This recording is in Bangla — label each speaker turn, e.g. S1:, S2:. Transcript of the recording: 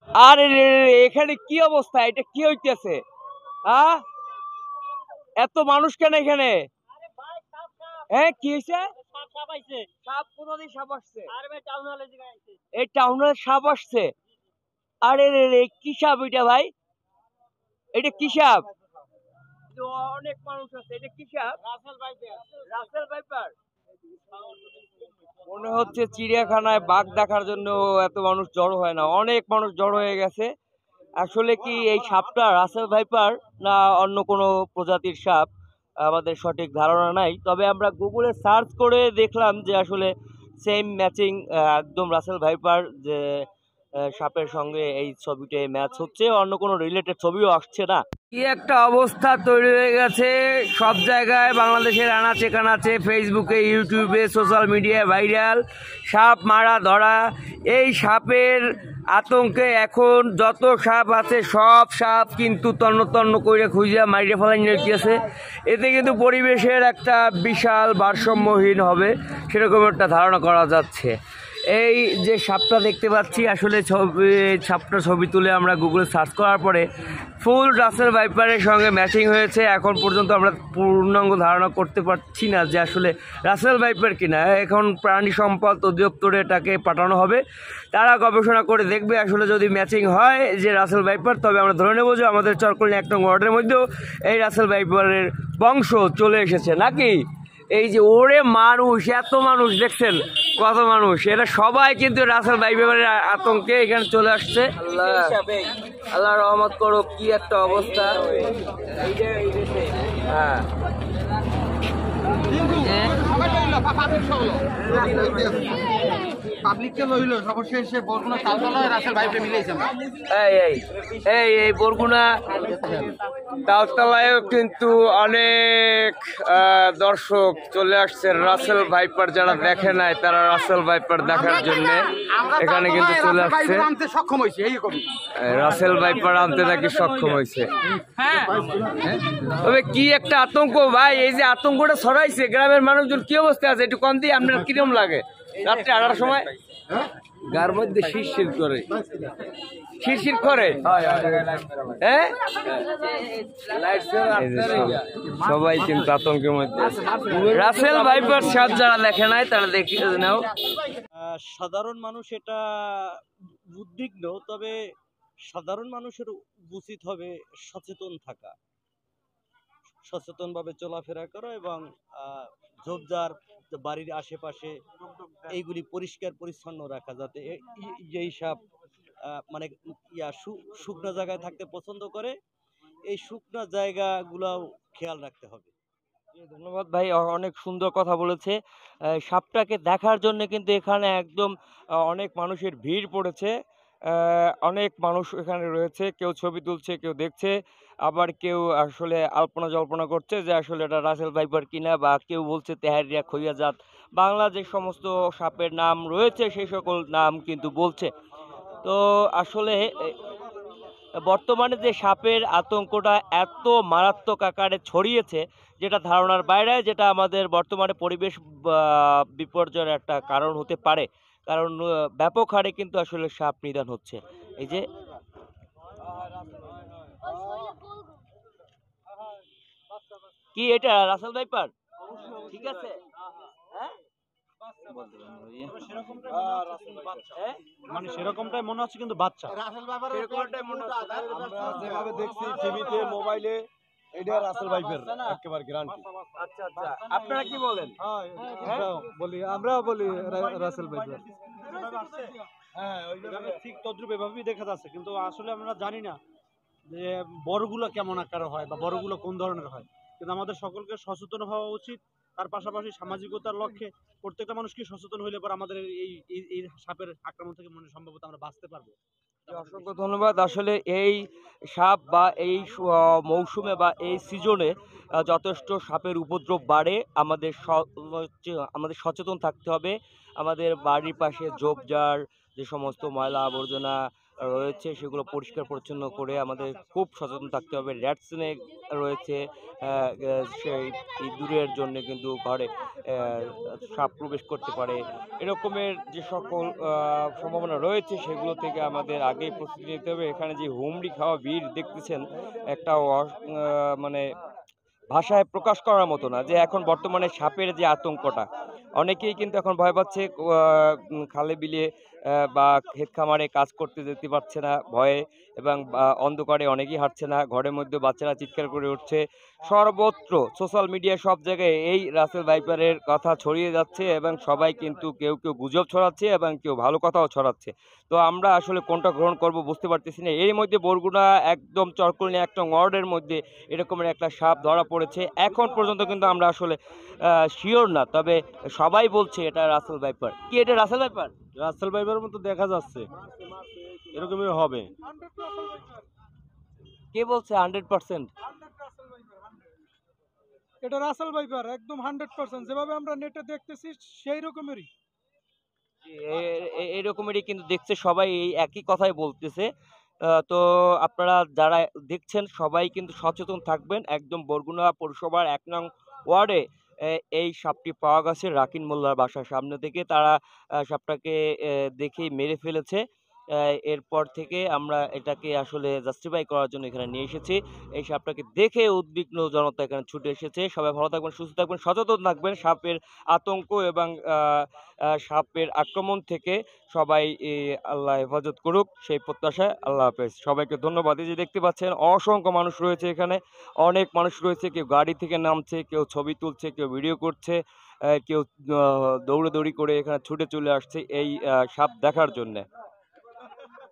S1: আরে রে রে, এখানে কি অবস্থা? এটা কি হইতেছে? হ্যাঁ, এত মানুষ কেন এখানে? হ্যাঁ, কি হয়েছে? সাপ কোথায়? সাপ আসছে? এই টাউন হলে সাপ আসছে? আরে রে রে, কি সাপ এটা ভাই? এটা কি সাপ? তো অনেক মানুষ আছে, এটা কি সাপ? Russell viper. মনে হচ্ছে চিড়িয়াখানায় বাঘ দেখার জন্য এত মানুষ জড়ো হয় না, অনেক মানুষ জড়ো হয়ে গেছে। আসলে কি এই সাপটা রাসেল ভাইপার না অন্য কোনো প্রজাতির সাপ আমাদের সঠিক ধারণা নাই, তবে আমরা গুগলে সার্চ করে দেখলাম যে আসলে সেম ম্যাচিং, একদম রাসেল ভাইপার যে সাপের সঙ্গে এই ছবিতে ম্যাচ হচ্ছে, অন্য কোনো রিলেটেড ছবিও আসছে না। কি একটা অবস্থা তৈরি হয়ে গেছে সব জায়গায়, বাংলাদেশের আনাচে কানাচে, ফেসবুকে, ইউটিউবে, সোশ্যাল মিডিয়ায় ভাইরাল সাপ মারা ধরা। এই সাপের আতঙ্কে এখন যত সাপ আছে সব সাপ কিন্তু তন্ন তন্ন করে খুঁজে মাইরে ফেলাই নিতেছে। এতে কিন্তু পরিবেশের একটা বিশাল ভারসাম্যহীন হবে সেরকম একটা ধারণা করা যাচ্ছে। এই যে সাপটা দেখতে পাচ্ছি, আসলে সাপটা ছবি তুলে আমরা গুগলে সার্চ করার পরে ফুল রাসেল ভাইপারের সঙ্গে ম্যাচিং হয়েছে। এখন পর্যন্ত আমরা পূর্ণাঙ্গ ধারণা করতে পারছি না যে আসলে রাসেল ভাইপার কিনা। এখন প্রাণী সম্পদ অধিদপ্তরে এটাকে পাঠানো হবে, তারা গবেষণা করে দেখবে আসলে যদি ম্যাচিং হয় যে রাসেল ভাইপার, তবে আমরা ধরে নেব যে আমাদের চরকলি 1 নং ওয়ার্ডের মধ্যেও এই রাসেল ভাইপারের বংশ চলে এসেছে নাকি। এই যে ওরে মানুষ, এত মানুষ দেখছেন, কত মানুষ, এরা সবাই কিন্তু রাসেল ভাইপারের আতঙ্কে এখানে চলে আসছে। আল্লাহ আল্লাহ রহমত করো, কি একটা অবস্থা। হ্যাঁ, এই বরগুনা তালতলায়ও কিন্তু অনেক দর্শক চলে আসছে রাসেল ভাইপার, যারা দেখে নাই তারা রাসেল ভাইপার দেখার জন্য এখানে কিন্তু চলে আসছে। রাসেল ভাইপার আনতে নাকি সক্ষম হয়েছে। তবে কি একটা আতঙ্ক ভাই, এই যে আতঙ্কটা ছড়াইছে, গ্রামের মানুষজন কি অবস্থা আছে একটু কম দিয়ে আপনার কিরম লাগে? রাত্রে 8টার সময় গার মধ্যে শিরশির করে, শিরশির করে, হ্যাঁ, সবাই কিন্তু আতঙ্কের মধ্যে। রাসেল ভাইপার সাপ যারা দেখে নাই তারা দেখে নাও।
S2: সাধারণ মানুষ এটা উদ্বিগ্ন, তবে সাধারণ মানুষের উচিত হবে সচেতন থাকা, সচেতনভাবে চলাফেরা করা এবং ঝোপঝাড় বাড়ির আশেপাশে এইগুলি পরিষ্কার পরিচ্ছন্ন রাখা, যাতে যেই সাপ মানে শুকনো জায়গায় থাকতে পছন্দ করে, এই শুকনো জায়গাগুলাও খেয়াল রাখতে হবে।
S1: ধন্যবাদ ভাই, অনেক সুন্দর কথা বলেছে। সাপটাকে দেখার জন্য কিন্তু এখানে একদম অনেক মানুষের ভিড় পড়েছে। অনেক মানুষ এখানে রয়েছে, কেউ ছবি তুলছে, কেউ দেখছে, আবার কেউ আসলে আলপনা জল্পনা করছে যে আসলে এটা রাসেল ভাইপার কিনা, বা কেউ বলছে তেহারিয়া, খইয়াজাত, বাংলা যে সমস্ত সাপের নাম রয়েছে সেই সকল নাম কিন্তু বলছে। তো আসলে বর্তমানে যে সাপের আতঙ্কটা এত মারাত্মক আকারে ছড়িয়েছে, যেটা ধারণার বাইরে, যেটা আমাদের বর্তমানে পরিবেশ বিপর্যয়ের একটা কারণ হতে পারে, কারণ ব্যাপক হারে কিন্তু আসলে সাপ নিধন হচ্ছে। এই যে কি এটা রাসেল ভাইপার, ঠিক আছে, হ্যাঁ
S2: মানে সেরকমটাই মনে হচ্ছে, কিন্তু বাচ্চা যেভাবে দেখছি টিভিতে, মোবাইলে, এটা রাসেল ভাইপার একেবারে গ্যারান্টি।
S1: আচ্ছা আচ্ছা, আপনারা কি বলেন?
S2: আমরাও বলি রাসেল ভাইপার। হ্যাঁ, ওইভাবে ঠিক তদ্রুপ এভাবেই দেখা যাচ্ছে, কিন্তু আসলে আমরা জানি না যে বড়গুলো কেমন আকার হয় বা বড়গুলো কোন ধরনের হয়। কিন্তু আমাদের সকলকে সচেতন হওয়া উচিত। তার পাশাপাশি সামাজিকতার লক্ষ্যে প্রত্যেকটা মানুষকে সচেতন হইলে পর আমাদের এই সাপের আক্রমণ থেকে সম্ভবত আমরা বাঁচতে পারবো।
S1: অসংখ্য ধন্যবাদ। আসলে এই সাপ বা এই মৌসুমে বা এই সিজনে যথেষ্ট সাপের উপদ্রব বাড়ে। আমাদের সচেতন থাকতে হবে। আমাদের বাড়ির পাশে ঝোপঝাড়, যে সমস্ত ময়লা আবর্জনা রয়েছে সেগুলো পরিষ্কার পরিচ্ছন্ন করে আমাদের খুব সচেতন থাকতে হবে। র্যাট স্নেক রয়েছে, সেই ইঁদুরের জন্য কিন্তু ঘরে সাপ প্রবেশ করতে পারে। এরকমের যে সকল সম্ভাবনা রয়েছে সেগুলো থেকে আমাদের আগেই প্রস্তুতি নিতে হবে। এখানে যে হুমড়ি খাওয়া ভিড় দেখতেছেন, একটা মানে ভাষায় প্রকাশ করার মতো না যে এখন বর্তমানে সাপের যে আতঙ্কটা, অনেকেই কিন্তু এখন ভয় পাচ্ছে খালে বিলে বা ক্ষেত খামারে কাজ করতে যেতে পারছে না ভয়ে, এবং অন্ধকারে অনেকেই হাঁটছে না, ঘরের মধ্যে বাচ্চারা চিৎকার করে উঠছে। সর্বত্র সোশ্যাল মিডিয়া সব জায়গায় এই রাসেল ভাইপারের কথা ছড়িয়ে যাচ্ছে এবং সবাই কিন্তু কেউ কেউ গুজব ছড়াচ্ছে এবং কেউ ভালো কথাও ছড়াচ্ছে। তো আমরা আসলে কোনটা গ্রহণ করব বুঝতে পারতেছি না। এর মধ্যে বরগুনা একদম চরকলনি একটা ওয়ার্ডের মধ্যে এরকমের একটা সাপ ধরা পড়েছে। এখন পর্যন্ত কিন্তু আমরা আসলে শিওর না, তবে সবাই বলছে এটা রাসেল ভাইপার। কি এটা রাসেল ভাইপার?
S2: রাসেল ভাইপারের মতো দেখা যাচ্ছে, এরকমই হবে।
S1: কে বলছে 100%?
S3: এটা রাসেল ভাইপার একদম 100%, যেভাবে আমরা নেটে দেখতেছি সেই রকমেরই।
S1: এরকমেরই কিন্তু দেখছে সবাই, এই একই কথাই বলতেছে। তো আপনারা যারা দেখছেন সবাই কিন্তু সচেতন থাকবেন। একদম বরগুনা পৌরসভার ১ নং ওয়ার্ডে এই সাপটি পাওয়া গেছে রাকিন মোল্লার বাসার সামনে থেকে। তারা সাপটাকে দেখেই মেরে ফেলেছে। এরপর থেকে আমরা এটাকে আসলে জাস্টিফাই করার জন্য এখানে নিয়ে এসেছি। এই সাপটাকে দেখে উদ্বিগ্ন জনতা এখানে ছুটে এসেছে। সবাই ভালো থাকবেন, সুস্থ থাকবেন, সচেতন থাকবেন। সাপের আতঙ্ক এবং সাপের আক্রমণ থেকে সবাই আল্লাহ হেফাজত করুক সেই প্রত্যাশায়। আল্লাহ হাফেজ। সবাইকে ধন্যবাদ। এই যে দেখতে পাচ্ছেন অসংখ্য মানুষ রয়েছে এখানে, অনেক মানুষ রয়েছে। কেউ গাড়ি থেকে নামছে, কেউ ছবি তুলছে, কেউ ভিডিও করছে, কেউ দৌড়াদৌড়ি করে এখানে ছুটে চলে আসছে এই সাপ দেখার জন্যে।